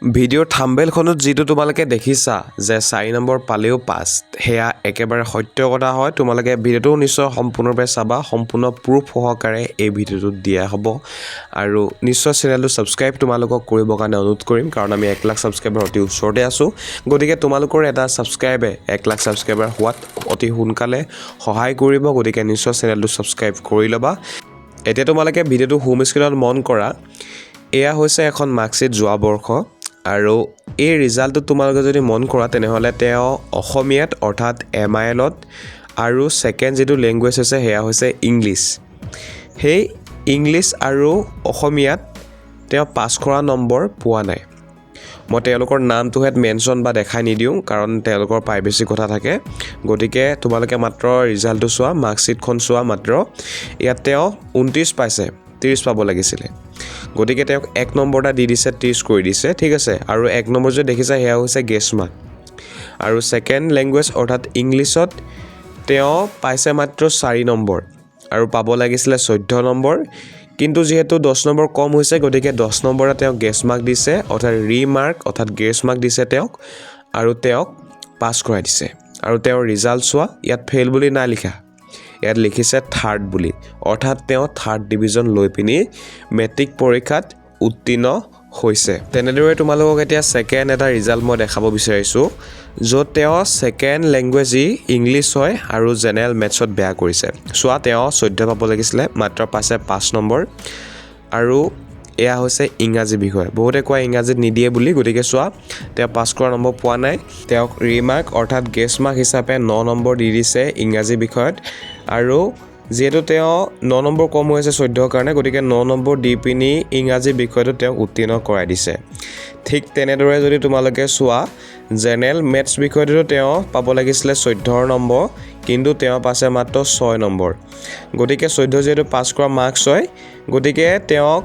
ভিডিঅ'ৰ থাম্বনেইলখনত যিটো তোমালোকে দেখিছা যে 4 নম্বৰ পালেও পাছ হেয়া একেবাৰে সত্য কথা হয়। তোমালোকে ভিডিঅ'টো নিশ্চয় সম্পূৰ্ণৰূপে চাবা, সম্পূৰ্ণ প্ৰুফ সহকাৰে এই ভিডিঅ'টো দিয়া হ'ব আৰু নিশ্চয় চেনেলটো ছাবস্ক্ৰাইব তোমালোকক কৰিবৰ কাৰণে অনুৰোধ কৰিম, কাৰণ আমি 1 লাখ ছাবস্ক্ৰাইবাৰ অতি ওচৰতে আছোঁ। গতিকে তোমালোকৰ এটা ছাবস্ক্ৰাইবে 1 লাখ ছাবস্ক্ৰাইবাৰ হোৱাত অতি সোনকালে সহায় কৰিব। গতিকে নিশ্চয় চেনেলটো ছাবস্ক্ৰাইব কৰি ল'বা। এতিয়া তোমালোকে ভিডিঅ'টো হোম স্ক্ৰীনত মন কৰা। এয়া হৈছে এখন মাৰ্কশ্বিট যোৱা বৰ্ষ আৰু এই ৰিজাল্টটো তোমালোকে যদি মন কৰা তেনেহ'লে তেওঁ অসমীয়াত অৰ্থাৎ MILত আৰু ছেকেণ্ড যিটো লেংগুৱেজ হৈছে সেয়া হৈছে ইংলিছ। সেই ইংলিছ আৰু অসমীয়াত তেওঁ পাছ কৰা নম্বৰ পোৱা নাই। মই তেওঁলোকৰ নামটো হেত মেনশ্যন বা দেখাই নিদিওঁ, কাৰণ তেওঁলোকৰ প্ৰাইভেচি কথা থাকে। গতিকে তোমালোকে মাত্ৰ ৰিজাল্টটো চোৱা, মাৰ্কশ্বিটখন চোৱা মাত্ৰ। ইয়াত তেওঁ 29 পাইছে, 30 পাব লাগিছিলে। গতিকে তেওঁক 1 নম্বৰ এটা দি দিছে, 30 কৰি দিছে, ঠিক আছে। আৰু 1 নম্বৰ যে দেখিছা সেয়া হৈছে গেছ মাৰ্ক। আৰু ছেকেণ্ড লেংগুৱেজ অৰ্থাৎ ইংলিছত তেওঁ পাইছে মাত্ৰ 4 নম্বৰ আৰু পাব লাগিছিলে 14 নম্বৰ। কিন্তু যিহেতু 10 নম্বৰ কম হৈছে, গতিকে 10 নম্বৰে তেওঁক গেছ মাৰ্ক দিছে, অৰ্থাৎ ৰিমাৰ্ক অৰ্থাৎ গেছ মাৰ্ক দিছে তেওঁক, আৰু তেওঁক পাছ কৰাই দিছে। আৰু তেওঁৰ ৰিজাল্ট চোৱা, ইয়াত ফেইল বুলি নাই লিখা, ইয়াত লিখিছে থাৰ্ড বুলি, অৰ্থাৎ তেওঁ থাৰ্ড ডিভিজন লৈ পিনি মেট্ৰিক পৰীক্ষাত উত্তীৰ্ণ হৈছে। তেনেদৰে তোমালোকক এতিয়া ছেকেণ্ড এটা ৰিজাল্ট মই দেখাব বিচাৰিছোঁ, য'ত তেওঁ ছেকেণ্ড লেংগুৱেজ ইংলিছ হয় আৰু জেনেৰেল মেথছত বেয়া কৰিছে। চোৱা, তেওঁ 14 পাব লাগিছিলে, মাত্ৰ পাইছে 5 নম্বৰ। আৰু এয়া হৈছে ইংৰাজী বিষয়। বহুতে কয় ইংৰাজীত নিদিয়ে বুলি, গতিকে চোৱা তেওঁ পাছ কৰা নম্বৰ পোৱা নাই। তেওঁক ৰিমাৰ্ক অৰ্থাৎ গেছ মাৰ্ক হিচাপে 9 নম্বৰ দি দিছে ইংৰাজী বিষয়ত। আৰু যিহেতু তেওঁ 9 নম্বৰ কম হৈছে 14 কাৰণে, গতিকে 9 নম্বৰ দি পিনি ইংৰাজী বিষয়টো তেওঁক উত্তীৰ্ণ কৰাই দিছে। ঠিক তেনেদৰে যদি তোমালোকে চোৱা, জেনেৰেল মেথছ বিষয়টোতো তেওঁ পাব লাগিছিলে 14 নম্বৰ, কিন্তু তেওঁ পাইছে মাত্ৰ 6 নম্বৰ। গতিকে 14 যিহেতু পাছ কৰা মাৰ্কছ হয়, গতিকে তেওঁক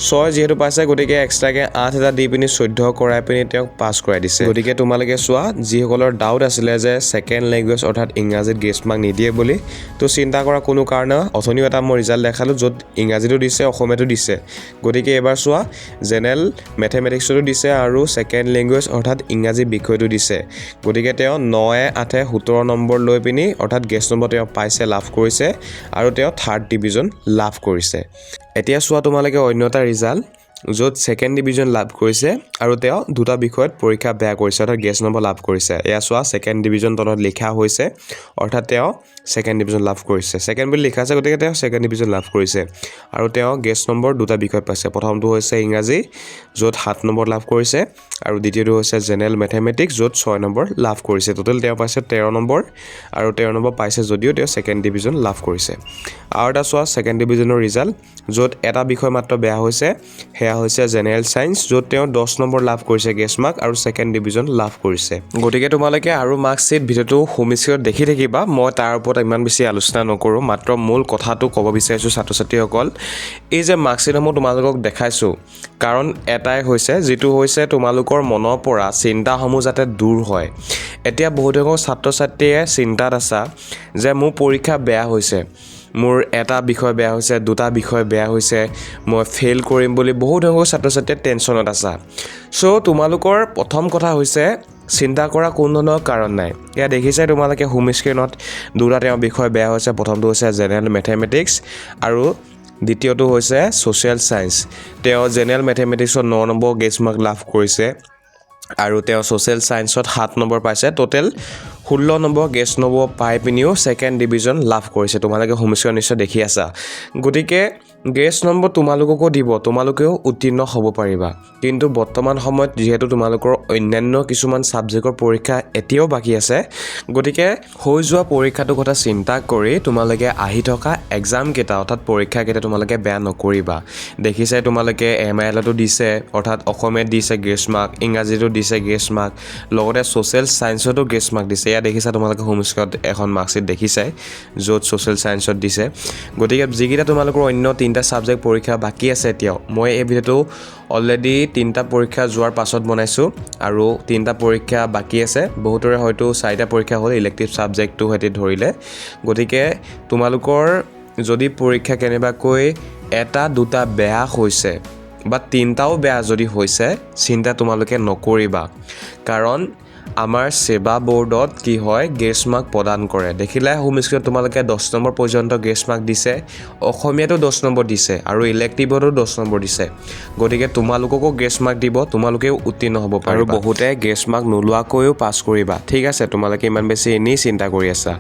6 যিহেতু পাইছে, গতিকে এক্সট্ৰাকৈ 8 এটা দি পিনি 14 কৰাই পিনি তেওঁক পাছ কৰাই দিছে। গতিকে তোমালোকে চোৱা, যিসকলৰ ডাউট আছিলে যে ছেকেণ্ড লেংগুৱেজ অৰ্থাৎ ইংৰাজীত গেছ মাৰ্ক নিদিয়ে বুলি, তো চিন্তা কৰা কোনো কাৰণে। অথনিও এটা মই ৰিজাল্ট দেখালোঁ য'ত ইংৰাজীটো দিছে, অসমীয়াটো দিছে। গতিকে এবাৰ চোৱা, জেনেৰেল মেথমেটিক্সতো দিছে আৰু ছেকেণ্ড লেংগুৱেজ অৰ্থাৎ ইংৰাজী বিষয়টো দিছে। গতিকে তেওঁ 9 8 17 নম্বৰ লৈ পিনি অৰ্থাৎ গেছ নম্বৰ তেওঁ পাইছে, লাভ কৰিছে, আৰু তেওঁ থাৰ্ড ডিভিজন লাভ কৰিছে। এতিয়া চোৱা তোমালোকে অন্য এটা ৰিজাল্ট, য'ত ছেকেণ্ড ডিভিজন লাভ কৰিছে আৰু তেওঁ দুটা বিষয়ত পৰীক্ষা বেয়া কৰিছে, অৰ্থাৎ গেছ নম্বৰ লাভ কৰিছে। এয়া চোৱা, ছেকেণ্ড ডিভিজন তলত লিখা হৈছে, অৰ্থাৎ তেওঁ ছেকেণ্ড ডিভিজন লাভ কৰিছে। ছেকেণ্ড বুলি লিখা আছে, গতিকে তেওঁ ছেকেণ্ড ডিভিজন লাভ কৰিছে। আৰু তেওঁ গেছ নম্বৰ দুটা বিষয়ত পাইছে। প্ৰথমটো হৈছে ইংৰাজী, য'ত 7 নম্বৰ লাভ কৰিছে, আৰু দ্বিতীয়টো হৈছে জেনেৰেল মেথমেটিক্স, য'ত 6 নম্বৰ লাভ কৰিছে। টোটেল তেওঁ পাইছে 13 নম্বৰ, আৰু 13 নম্বৰ পাইছে যদিও তেওঁ ছেকেণ্ড ডিভিজন লাভ কৰিছে। আৰু এটা চোৱা ছেকেণ্ড ডিভিজনৰ ৰিজাল্ট, য'ত এটা বিষয় মাত্ৰ বেয়া হৈছে, সেয়া হৈছে জেনেৰেল ছায়েন্স, য'ত তেওঁ 10 নম্বৰ লাভ কৰিছে গেছ মাৰ্ক আৰু ছেকেণ্ড ডিভিজন লাভ কৰিছে। গতিকে তোমালোকে আৰু মাৰ্কশ্বিট ভিডিঅ'টো হোম স্ক্ৰীনত দেখি থাকিবা। মই তাৰ ওপৰত ইমান বেছি আলোচনা নকৰোঁ, মাত্ৰ মূল কথাটো ক'ব বিচাৰিছোঁ ছাত্ৰ ছাত্ৰীসকল। এই যে মাৰ্কশ্বিটসমূহ তোমালোকক দেখাইছোঁ, কাৰণ এটাই হৈছে, যিটো হৈছে তোমালোকৰ মনৰ পৰা চিন্তাসমূহ যাতে দূৰ হয়। এতিয়া বহুত সংখ্যক ছাত্ৰ ছাত্ৰীয়ে চিন্তাত আছা যে মোৰ পৰীক্ষা বেয়া হৈছে, মোৰ এটা বিষয় বেয়া হৈছে, দুটা বিষয় বেয়া হৈছে, মই ফেইল কৰিম বুলি বহুত সংখ্যক ছাত্ৰ ছাত্ৰীয়ে টেনশ্যনত আছা। চ' তোমালোকৰ প্ৰথম কথা হৈছে, চিন্তা কৰা কোনো ধৰণৰ কাৰণ নাই। এয়া দেখিছে তোমালোকে হোম স্ক্ৰীনত, দুটা তেওঁৰ বিষয় বেয়া হৈছে। প্ৰথমটো হৈছে জেনেৰেল মেথমেটিক্স আৰু দ্বিতীয়টো হৈছে ছ'চিয়েল ছায়েন্স। তেওঁ জেনেৰেল মেথমেটিক্সত 9 নম্বৰ গেছ মাৰ্ক লাভ কৰিছে, আৰু তেওঁ ছ'চিয়েল ছায়েন্সত 7 নম্বৰ পাইছে। টোটেল 16 নম্বৰ গেছ নম্বৰ পাই পিনিও ছেকেণ্ড ডিভিজন লাভ কৰিছে। তোমালোকে হোম স্ক্ৰীনত নিশ্চয় দেখি আছা। গতিকে গেছ নম্বৰ তোমালোককো দিব, তোমালোকেও উত্তীৰ্ণ হ'ব পাৰিবা। কিন্তু বৰ্তমান সময়ত যিহেতু তোমালোকৰ অন্যান্য কিছুমান ছাবজেক্টৰ পৰীক্ষা এতিয়াও বাকী আছে, গতিকে হৈ যোৱা পৰীক্ষাটোৰ কথা চিন্তা কৰি তোমালোকে আহি থকা এক্সামকেইটা অৰ্থাৎ পৰীক্ষাকেইটা তোমালোকে বেয়া নকৰিবা। দেখিছে তোমালোকে MILতো দিছে, অৰ্থাৎ অসমীয়াত দিছে গেছ মাৰ্ক, ইংৰাজীতো দিছে গেছ মাৰ্ক, লগতে ছ'চিয়েল ছায়েন্সতো গেছ মাৰ্ক দিছে। এয়া দেখিছা তোমালোকে হোম স্ক্ৰীনত এখন মাৰ্কশ্বিট দেখিছে, য'ত ছ'চিয়েল ছায়েন্সত দিছে। গতিকে যিকেইটা তোমালোকৰ অন্য 3টা ছাবজেক্ট পৰীক্ষা বাকী আছে এতিয়াও, মই এই ভিডিঅ'টো অলৰেডি 3টা পৰীক্ষা যোৱাৰ পাছত বনাইছোঁ, আৰু 3টা পৰীক্ষা বাকী আছে। বহুতৰে হয়তো 4টা পৰীক্ষা হ'ল, ইলেক্টিভ ছাবজেক্টটো সৈতে ধৰিলে। গতিকে তোমালোকৰ যদি পৰীক্ষা কেনেবাকৈ এটা দুটা বেয়া হৈছে, বা তিনিটাও বেয়া যদি হৈছে চিন্তা তোমালোকে নকৰিবা কাৰণ আমাৰ সেৱা বোৰ্ডত কি হয় গ্ৰেছ মাৰ্ক প্ৰদান কৰে দেখিলে হোম স্ক্ৰীনত তোমালোকে 10 নম্বৰ পৰ্যন্ত গ্ৰেছ মাৰ্ক দিছে অসমীয়াটো 10 নম্বৰ দিছে আৰু ইলেক্টিভতো 10 নম্বৰ দিছে গতিকে তোমালোককো গ্ৰেছ মাৰ্ক দিব তোমালোকেও উত্তীৰ্ণ হ'ব পাৰিবা আৰু বহুতে গ্ৰেছ মাৰ্ক নোলোৱাকৈও পাছ কৰিবা ঠিক আছে তোমালোকে ইমান বেছি এনেই চিন্তা কৰি আছা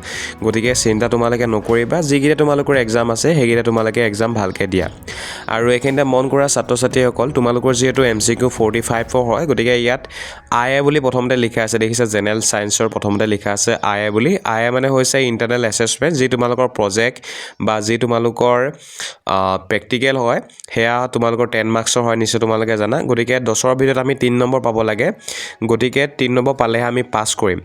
গতিকে চিন্তা তোমালোকে নকৰিবা যিকেইটা তোমালোকৰ এক্সাম আছে সেইকেইটা তোমালোকে এক্সাম ভালকৈ দিয়া আৰু এইখিনিতে মন কৰা ছাত্ৰ-ছাত্ৰীসকল তোমালোকৰ যেহেতু MCQ 45 হয় গতিকে ইয়াত IA বুলি প্ৰথমতে লিখা আছে দেখিছা জেনেৰেল সায়েন্সৰ প্ৰথমতে লিখা আছে IA বুলি IA মানে হৈছে ইন্টাৰনেল এছেছমেন্ট যি তোমালোকৰ প্ৰজেক্ট বা যি তোমালোকৰ প্ৰেক্টিকেল হয় হেয়া তোমালোকৰ 10 মাৰ্কছৰ হয় নিশ্চয় তোমালোকে জানা গতিকে 10ৰ ভিতৰত আমি 3 নম্বৰ পাব লাগে গতিকে 3 নম্বৰ পালেহে আমি পাছ কৰিম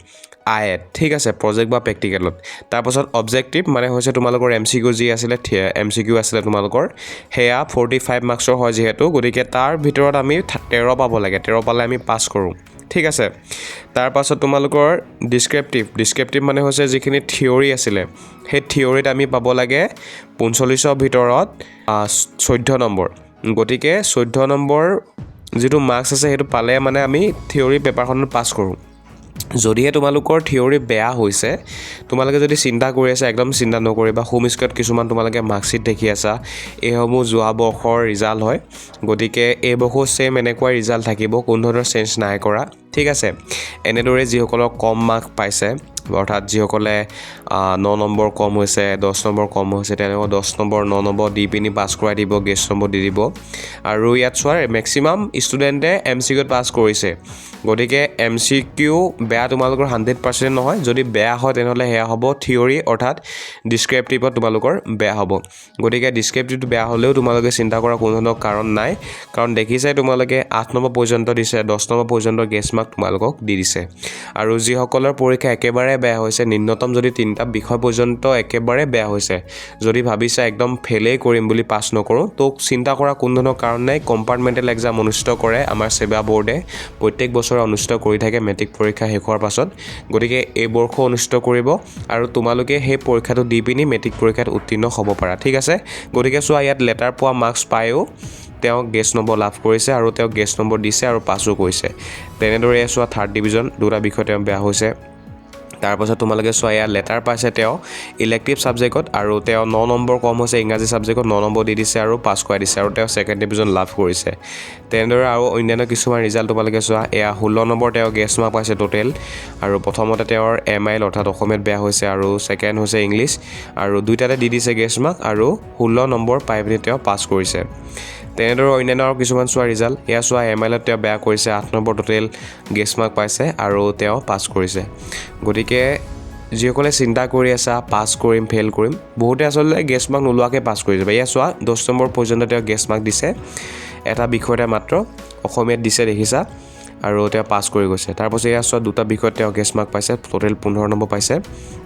IA ঠিক আছে প্ৰজেক্ট বা প্ৰেক্টিকেলত তাৰ পাছত অবজেক্টিভ মানে হৈছে তোমালোকৰ MCQ যি আছিল MCQ আছিল তোমালোকৰ হেয়া 45 মাৰ্কছৰ হয় যেহেতু গতিকে তাৰ ভিতৰত আমি 13 পাব লাগে 13 পালে আমি পাছ কৰোঁ ঠিক আছে তাৰ পাছত তোমালোকৰ ডিসক্ৰিপটিভ মানে হৈছে যিখিনি থিওৰি আছিল সেই থিওৰিত আমি পাব লাগে 45ৰ ভিতৰত 14 নম্বৰ গতিকে 14 নম্বৰ যেটো মাৰ্কছ আছে হেতু পালে মানে আমি থিওৰি পেপাৰখনত পাছ কৰোঁ যদিহে তোমালোকৰ থিওৰি বেয়া হৈছে তোমালোকে যদি চিন্তা কৰি আছা একদম চিন্তা নকৰিবা হোম স্ক্ৰীনত কিছুমান তোমালোকে মাৰ্কশিট দেখি আছা এসমূহ যোৱা বৰ্ষৰ ৰিজাল্ট হয় গতিকে এই বৰ্ষও সেম এনেকুৱা ৰিজাল্ট থাকিব কোনো ধৰণৰ চেঞ্জ নাই কৰা ঠিক আছে এনেদৰে যিসকলৰ কম মাৰ্ক পাইছে অৰ্থাৎ যিসকলে 9 নম্বৰ কম হৈছে 10 নম্বৰ কম হৈছে তেনেকুৱা 10 নম্বৰ 9 নম্বৰ দি পিনি পাছ কৰাই দিব গেছ নম্বৰ দি দিব আৰু ইয়াত চোৱাৰ মেক্সিমাম ষ্টুডেণ্টে MCQ পাছ কৰিছে গতিকে MCQ বেয়া তোমালোকৰ 100% নহয় যদি বেয়া হয় তেনেহলে হেয়া হ'ব থিওৰি অৰ্থাৎ ডিসক্ৰিপটিভত তোমালোকৰ বেয়া হ'ব গতিকে ডিসক্ৰিপটিভটো বেয়া হলেও তোমালোকে চিন্তা কৰা কোনো ধৰণৰ কাৰণ নাই কাৰণ দেখিছে তোমালোকে 8 নম্বৰ পৰ্যন্ত দিছে 10 নম্বৰ পৰ্যন্ত গেছ মাৰ্ক তোমালোকক দি দিছে আৰু যিসকলৰ পৰীক্ষা একেবাৰে বেয়া হৈছে নিম্নতম যদি 3টা বিষয় পৰ্যন্ত একেবাৰে বেয়া হৈছে যদি ভাবিছা একদম ফেলেই কৰিম বুলি পাছ নকৰো তো চিন্তা কৰা কোনো ধৰণৰ কাৰণ নাই কম্পাৰ্টমেন্টেল এক্সাম অনুষ্ঠিত কৰে আমাৰ সেৱা বোৰ্ডে প্ৰত্যেক বছৰ অনুষ্ঠিত কৰি থাকে মেট্ৰিক পৰীক্ষা শেষ হোৱাৰ পাছত গতিকে এই বৰ্ষ অনুষ্ঠিত কৰিব আৰু তোমালোকে সেই পৰীক্ষাটো দি পিনি মেট্ৰিক পৰীক্ষাত উত্তীৰ্ণ হ'ব পাৰা ঠিক আছে গতিকে চোৱা ইয়াত লেটাৰ পোৱা মাৰ্কছ পায়ও তেওঁ গেছ নম্বৰ লাভ কৰিছে আৰু তেওঁ গেছ নম্বৰ দিছে আৰু পাছো কৰিছে তেনেদৰে চোৱা থাৰ্ড ডিভিজন দুটা বিষয় তেওঁ বেয়া হৈছে তাৰ পাছত তোমালোকে চোৱা ইয়াত লেটাৰ পাইছে তেওঁ ইলেক্টিভ সাবজেক্টত আৰু তেওঁ 9 নম্বৰ কম হৈছে ইংৰাজী সাবজেক্টত 9 নম্বৰ দি দিছে আৰু পাছ কৰাই দিছে আৰু তেওঁ সেকেন্ড ডিভিজন লাভ কৰিছে তেনেদৰে আৰু অন্যান্য কিছুমান ৰিজাল্ট তোমালোকে চোৱা এয়া 16 নম্বৰ তেওঁ গেছ মাৰ্ক পাইছে টোটেল আৰু প্ৰথমতে তেওঁৰ MIL অৰ্থাৎ অসমীয়াত বেয়া হৈছে আৰু সেকেন্ড হৈছে ইংলিছ আৰু দুইটাতে দি দিছে গেছ মাৰ্ক আৰু 16 নম্বৰ পাই পিনি তেওঁ পাছ কৰিছে তেনেদৰে অন্যান্য আৰু কিছুমান চোৱা ৰিজাল্ট এয়া চোৱা MILত তেওঁ বেয়া কৰিছে 8 নম্বৰ টোটেল গেছ মাৰ্ক পাইছে আৰু তেওঁ পাছ কৰিছে গতিকে যিসকলে চিন্তা কৰি আছা পাছ কৰিম ফেল কৰিম বহুতে আসলে গেছ মাৰ্ক নোলোৱাকৈ পাছ কৰি যাব এয়া চোৱা 10 নম্বৰ পৰ্যন্ত তেওঁ গেছ মাৰ্ক দিছে এটা বিষয়তে মাত্ৰ অসমীয়াত দিছে দেখিছা আৰু তেওঁ পাছ কৰি গৈছে তাৰ পাছত এয়া চোৱা দুটা বিষয়ত তেওঁ গেছ মাৰ্ক পাইছে টোটেল 15 নম্বৰ পাইছে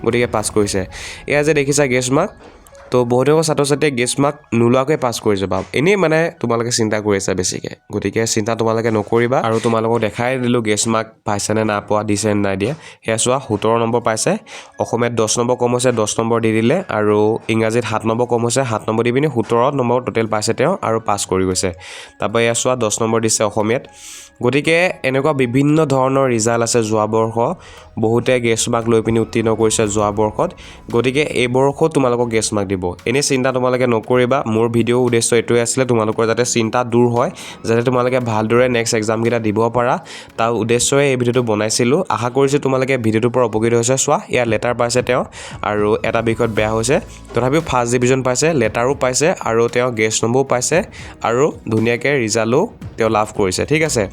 গতিকে পাছ কৰিছে এয়া যে দেখিছা গেছ মাৰ্ক তো বহুতে ছাত্ৰ-ছাত্ৰীয়ে গেছ মাৰ্ক নোলোৱাকৈ পাছ কৰি যাবা এনেই মানে তোমালোকে চিন্তা কৰি আছা বেছিকে গতিকে চিন্তা তোমালোকে নকৰিবা আৰু তোমালোকক দেখাই দিলো গেছ মাৰ্ক পাইছে নে না পোৱা দিছে নে নাই দিয়া হেয়া চোৱা 17 নম্বৰ পাইছে অসমীয়াত 10 নম্বৰ কম হৈছে 10 নম্বৰ দি দিলে আৰু ইংৰাজীত 7 নম্বৰ কম হৈছে 7 নম্বৰ দি পিনি 17 নম্বৰ টোটেল পাইছে তেওঁ আৰু পাছ কৰি গৈছে তাৰপৰা এয়া চোৱা 10 নম্বৰ দিছে অসমীয়াত গতিকে এনেকুৱা বিভিন্ন ধৰণৰ ৰিজাল্ট আছে যোৱা বৰ্ষ বহুতে গেছ মাৰ্ক লৈ পিনি উত্তীৰ্ণ কৰিছে যোৱা বৰ্ষত গতিকে এই বৰ্ষত তোমালোকক গেছ মাৰ্ক দিব এনে চিন্তা তোমালোকে নকৰিবা মোৰ ভিডিও উদ্দেশ্য এটোই আছিল তোমালোকৰ যাতে চিন্তা দূৰ হয় যাতে তোমালোকে ভালদৰে নেক্সট এক্সাম কেইটা দিব পাৰা তাৰ উদ্দেশ্যই এই ভিডিওটো বনাইছিলো আশা কৰিছো তোমালোকে ভিডিওটোৰ পৰা উপকৃত হৈছে চোৱা ইয়া লেটাৰ পাইছে তেওঁ আৰু এটা বিষয়ত বেয়া হৈছে তথাপিও ফাৰ্ষ্ট ডিভিজন পাইছে লেটাৰো পাইছে আৰু তেওঁ গেছ নম্বৰো পাইছে আৰু ধুনীয়াকৈ ৰিজাল্টও তেওঁ লাভ কৰিছে ঠিক আছে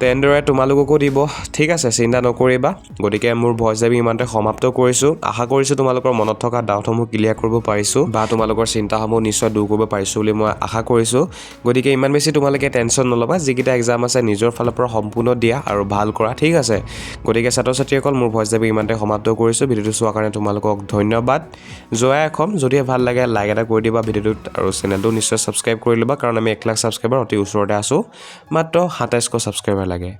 তেনেদৰে তোমালোককো দিব ঠিক আছে চিন্তা নকৰিবা গতিকে মোৰ ভইচ আমি ইমানতে সমাপ্ত কৰিছো আশা কৰিছো তোমালোকৰ মনত থকা ডাউটসমূহ ক্লিয়াৰ কৰিব পাৰিছো বা তোমালোকৰ চিন্তাসমূহ নিশ্চয় দূৰ কৰিব পাৰিছো বুলি মই আশা কৰিছো গতিকে ইমান বেছি তোমালোকে টেনচন নলবা যিকিটা এক্সাম আছে নিজৰ ফালৰ পৰা সম্পূৰ্ণ দিয়া আৰু ভাল কৰা ঠিক আছে গতিকে ছাত্ৰ-ছাত্ৰীসকল মোৰ ভইচ আমি ইমানতে সমাপ্ত কৰিছো ভিডিওটো চোৱাৰ কাৰণে তোমালোকক ধন্যবাদ জয় অসম যদি ভাল লাগে লাইক এটা কৰি দিবা ভিডিওটোত আৰু চেনেলটো নিশ্চয় সাবস্ক্ৰাইব কৰি লবা কাৰণ আমি 1 লাখ সাবস্ক্ৰাইবাৰ অতি ওচৰতে আছো মাত্ৰ 2700 সাবস্ক্ৰাইবাৰ লাগে